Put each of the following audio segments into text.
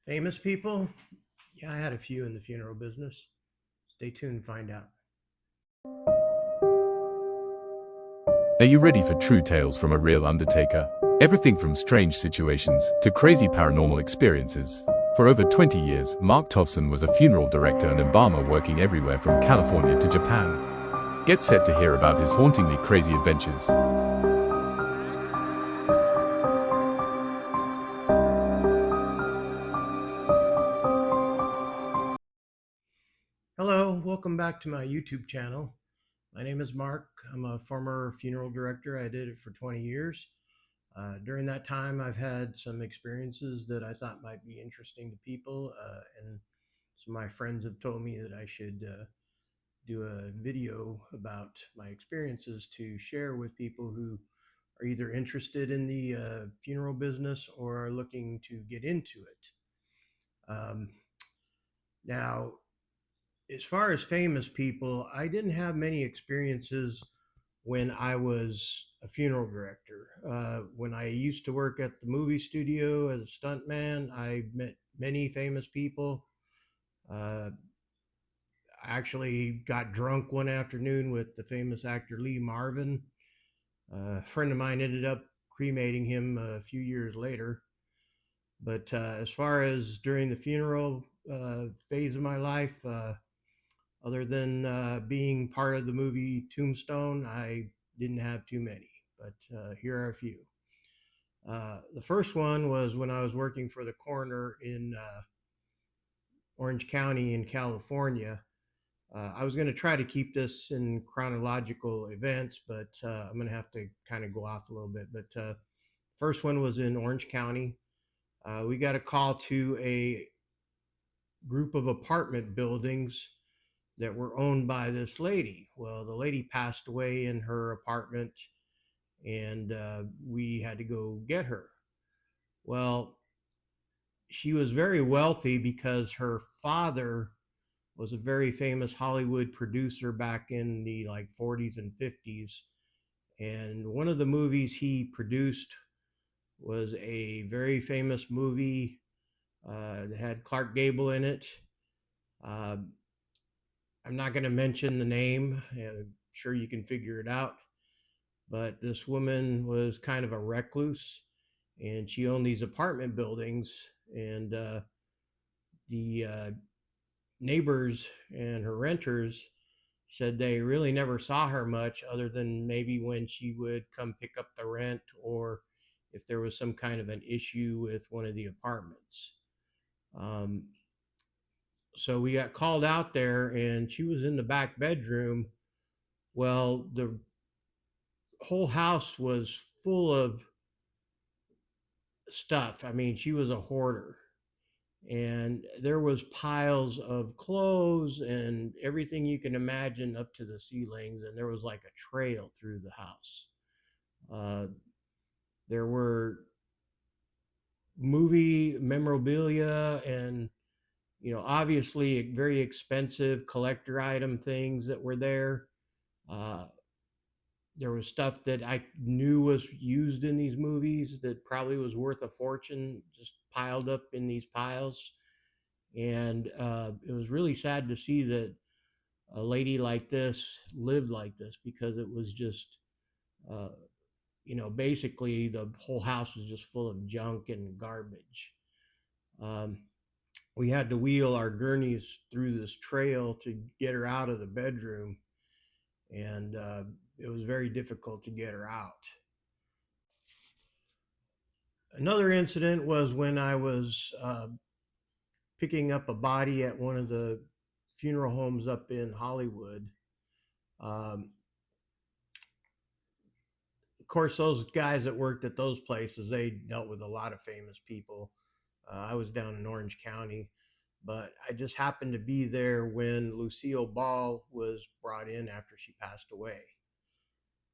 Famous people? Yeah, I had a few in the funeral business. Stay tuned to find out. Are you ready for true tales from a real undertaker? Everything from strange situations to crazy paranormal experiences. For over 20 years, Mark Tofson was a funeral director and embalmer working everywhere from California to Japan. Get set to hear about his hauntingly crazy adventures. Hello, welcome back to my YouTube channel. My name is Mark. I'm a former funeral director. I did it for 20 years. During that time, I've had some experiences that I thought might be interesting to people, and some of my friends have told me that I should do a video about my experiences to share with people who are either interested in the funeral business or are looking to get into it. Um, Now, as far as famous people, I didn't have many experiences when I was a funeral director. When I used to work at the movie studio as a stuntman, I met many famous people. Uh, I actually got drunk one afternoon with the famous actor Lee Marvin. A friend of mine ended up cremating him a few years later. But as far as during the funeral phase of my life, other than being part of the movie Tombstone, I didn't have too many, but here are a few. The first one was when I was working for the coroner in Orange County in California. I was going to try to keep this in chronological events, but I'm going to have to kind of go off a little bit. But first one was in Orange County. We got a call to a group of apartment buildings that were owned by this lady. Well, the lady passed away in her apartment, and we had to go get her. Well, she was very wealthy because her father was a very famous Hollywood producer back in the like 40s and 50s. And one of the movies he produced was a very famous movie that had Clark Gable in it. Uh, I'm not going to mention the name. I'm sure you can figure it out. But this woman was kind of a recluse, and she owned these apartment buildings. And the neighbors and her renters said they really never saw her much, other than maybe when she would come pick up the rent or if there was some kind of an issue with one of the apartments. Um, so we got called out there, and she was in the back bedroom. Well, the whole house was full of stuff. I mean, she was a hoarder, and there was piles of clothes and everything you can imagine up to the ceilings, and there was like a trail through the house. Uh, there were movie memorabilia and obviously very expensive collector item things that were there. Uh, there was stuff that I knew was used in these movies that probably was worth a fortune, just piled up in these piles. And it was really sad to see that a lady like this lived like this, because it was just, uh, basically the whole house was just full of junk and garbage. Um, we had to wheel our gurneys through this trail to get her out of the bedroom, and it was very difficult to get her out. Another incident was when I was picking up a body at one of the funeral homes up in Hollywood. Um, of course, those guys that worked at those places, they dealt with a lot of famous people. I was down in Orange County, but I just happened to be there when Lucille Ball was brought in after she passed away.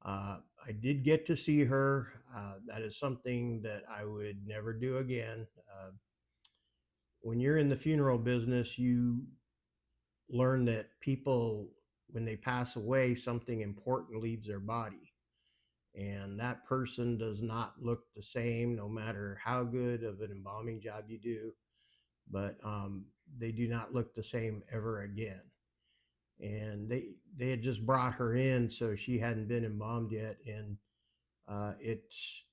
I did get to see her. That is something that I would never do again. When you're in the funeral business, you learn that people, when they pass away, something important leaves their body. And that person does not look the same no matter how good of an embalming job you do. but they do not look the same ever again. And they had just brought her in, so she hadn't been embalmed yet, and it's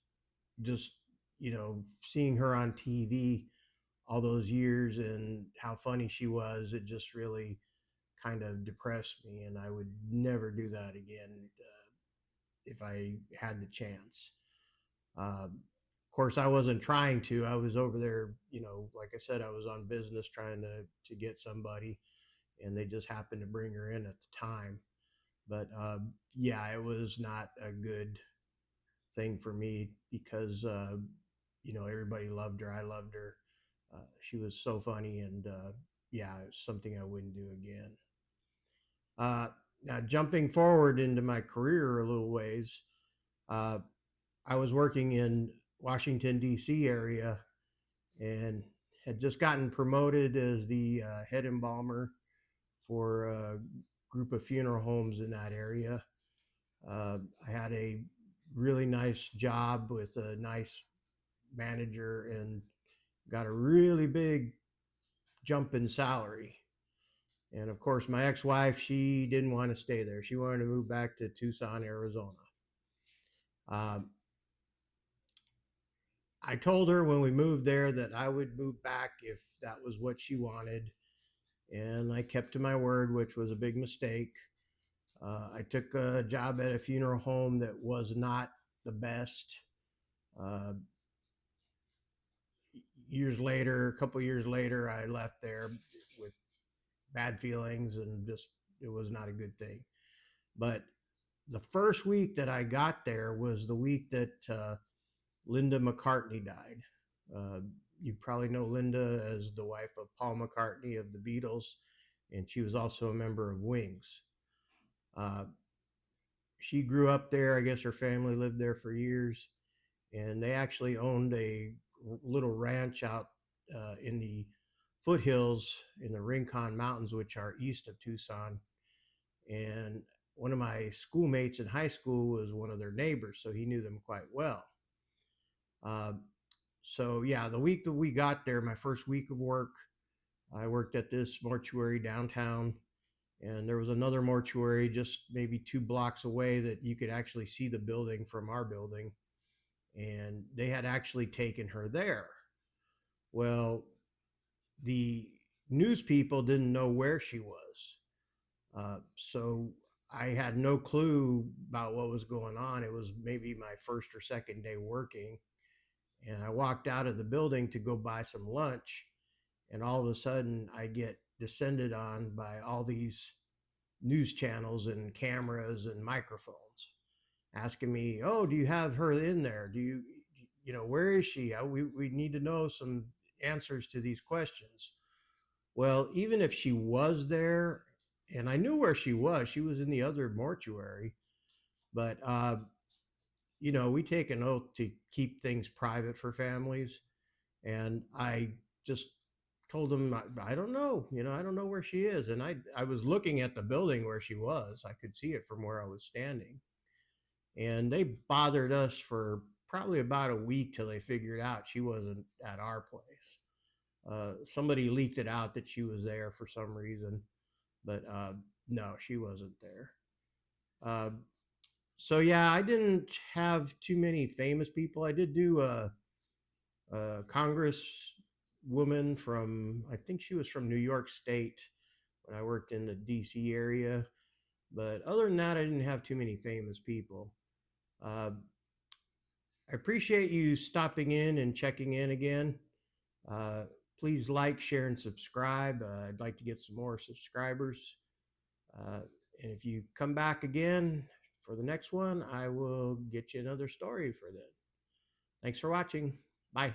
just, seeing her on TV all those years and how funny she was, it just really kind of depressed me, and I would never do that again if I had the chance. Of course, I wasn't trying to. I was over there, like I said, I was on business trying to get somebody, and they just happened to bring her in at the time. But yeah, it was not a good thing for me because everybody loved her. I loved her. She was so funny, and yeah, it's something I wouldn't do again. Uh, Now, jumping forward into my career a little ways, uh, I was working in Washington D.C. area and had just gotten promoted as the head embalmer for a group of funeral homes in that area. I had a really nice job with a nice manager and got a really big jump in salary. And of course, my ex wife, she didn't want to stay there. She wanted to move back to Tucson, Arizona. Um, I told her when we moved there that I would move back if that was what she wanted. And I kept to my word, which was a big mistake. I took a job at a funeral home that was not the best. Uh, Years later, a couple years later, I left there with bad feelings and just it was not a good thing. But the first week that I got there was the week that Linda McCartney died. Uh, you probably know Linda as the wife of Paul McCartney of the Beatles, and she was also a member of Wings. Uh, she grew up there. I guess her family lived there for years, and they actually owned a little ranch out in the foothills in the Rincon Mountains, which are east of Tucson. And one of my schoolmates in high school was one of their neighbors, so he knew them quite well. Uh, so yeah, the week that we got there, my first week of work, I worked at this mortuary downtown, and there was another mortuary just maybe 2 blocks away that you could actually see the building from our building, and they had actually taken her there. Well, the news people didn't know where she was. So I had no clue about what was going on. It was maybe my first or second day working. And I walked out of the building to go buy some lunch. And all of a sudden, I get descended on by all these news channels and cameras and microphones asking me, "Oh, do you have her in there? Where is she? We need to know some answers to these questions." Well, even if she was there, and I knew where she was in the other mortuary, but we take an oath to keep things private for families, and I just told them I don't know, I don't know where she is, and I was looking at the building where she was. I could see it from where I was standing, and they bothered us for probably about a week till they figured out she wasn't at our place. Somebody leaked it out that she was there for some reason, but no, she wasn't there. Uh, so yeah, I didn't have too many famous people. I did do a Congress woman from, I think she was from New York State when I worked in the DC area. But other than that, I didn't have too many famous people. Uh, I appreciate you stopping in and checking in again. Uh, Please like, share, and subscribe. I'd like to get some more subscribers. Uh, and if you come back again for the next one, I will get you another story for then. Thanks for watching. Bye.